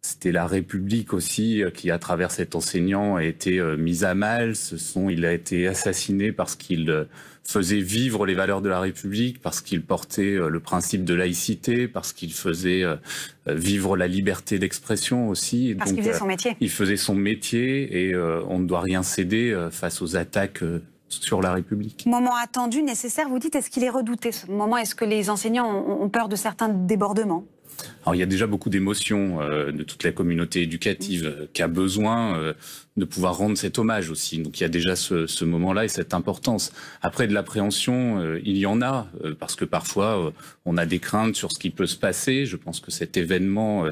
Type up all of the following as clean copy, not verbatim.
c'était la République aussi qui, à travers cet enseignant, a été mise à mal. Il a été assassiné parce qu'il faisait vivre les valeurs de la République, parce qu'il portait le principe de laïcité, parce qu'il faisait vivre la liberté d'expression aussi. Parce qu'il faisait son métier. Il faisait son métier et on ne doit rien céder face aux attaques sur la République. Moment attendu, nécessaire, vous dites, est-ce qu'il est redouté ce moment? Est-ce que les enseignants ont peur de certains débordements? Alors, il y a déjà beaucoup d'émotions de toute la communauté éducative qui a besoin de pouvoir rendre cet hommage aussi. Donc il y a déjà ce moment-là et cette importance. Après, de l'appréhension, il y en a, parce que parfois on a des craintes sur ce qui peut se passer. Je pense que cet événement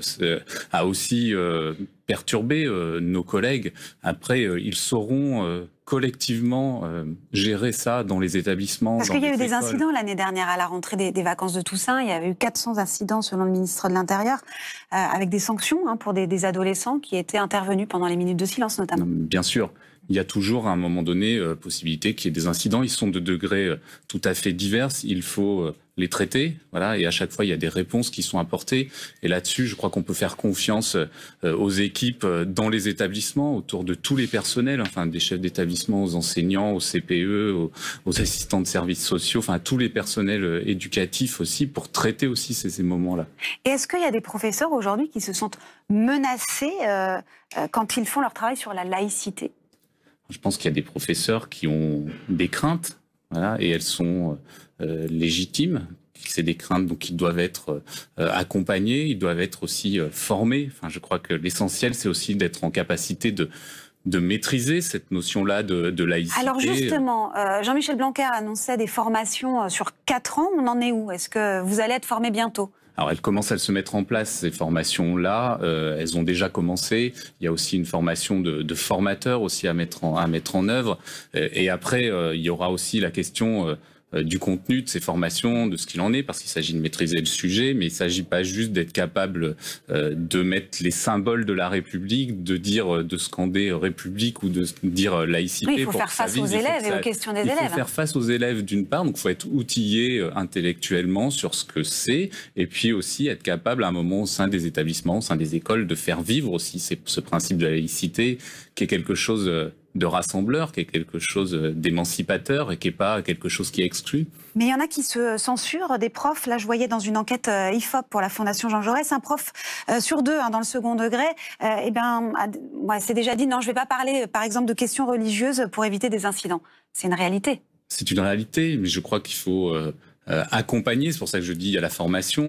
a aussi perturbé nos collègues. Après, ils sauront collectivement gérer ça dans les établissements. Parce qu'il y a eu des incidents l'année dernière à la rentrée des vacances de Toussaint. Il y avait eu 400 incidents selon le ministre de l'Intérieur, avec des sanctions pour des adolescents qui étaient intervenus pendant les minutes de silence notamment. Bien sûr. Il y a toujours à un moment donné possibilité qu'il y ait des incidents. Ils sont de degrés tout à fait divers. Il faut les traiter, voilà. Et à chaque fois, il y a des réponses qui sont apportées. Et là-dessus, je crois qu'on peut faire confiance aux équipes dans les établissements, autour de tous les personnels, enfin des chefs d'établissement, aux enseignants, aux CPE, aux assistants de services sociaux, enfin tous les personnels éducatifs aussi, pour traiter aussi ces moments-là. Et est-ce qu'il y a des professeurs aujourd'hui qui se sentent menacés quand ils font leur travail sur la laïcité? Je pense qu'il y a des professeurs qui ont des craintes, voilà, et elles sont légitimes. C'est des craintes, donc ils doivent être accompagnés, ils doivent être aussi formés. Enfin, je crois que l'essentiel, c'est aussi d'être en capacité de maîtriser cette notion-là de laïcité. Alors justement, Jean-Michel Blanquer annonçait des formations sur 4 ans. On en est où? Est-ce que vous allez être formé bientôt? Alors, elles commencent à se mettre en place, ces formations-là. Elles ont déjà commencé. Il y a aussi une formation de formateurs aussi à mettre en œuvre. Et après, il y aura aussi la question du contenu de ces formations, de ce qu'il en est, parce qu'il s'agit de maîtriser le sujet, mais il ne s'agit pas juste d'être capable de mettre les symboles de la République, de scander République ou de dire laïcité. Oui, il faut faire face aux élèves et aux questions des élèves. Il faut faire face aux élèves d'une part, donc il faut être outillé intellectuellement sur ce que c'est, et puis aussi être capable à un moment au sein des établissements, au sein des écoles, de faire vivre aussi ce principe de la laïcité, qui est quelque chose de rassembleur, qui est quelque chose d'émancipateur et qui n'est pas quelque chose qui exclut. Mais il y en a qui se censurent, des profs. Là, je voyais dans une enquête IFOP pour la Fondation Jean Jaurès, un prof sur 2 dans le second degré, c'est déjà dit, non, je ne vais pas parler, par exemple, de questions religieuses pour éviter des incidents. C'est une réalité. C'est une réalité, mais je crois qu'il faut accompagner, c'est pour ça que je dis à la formation.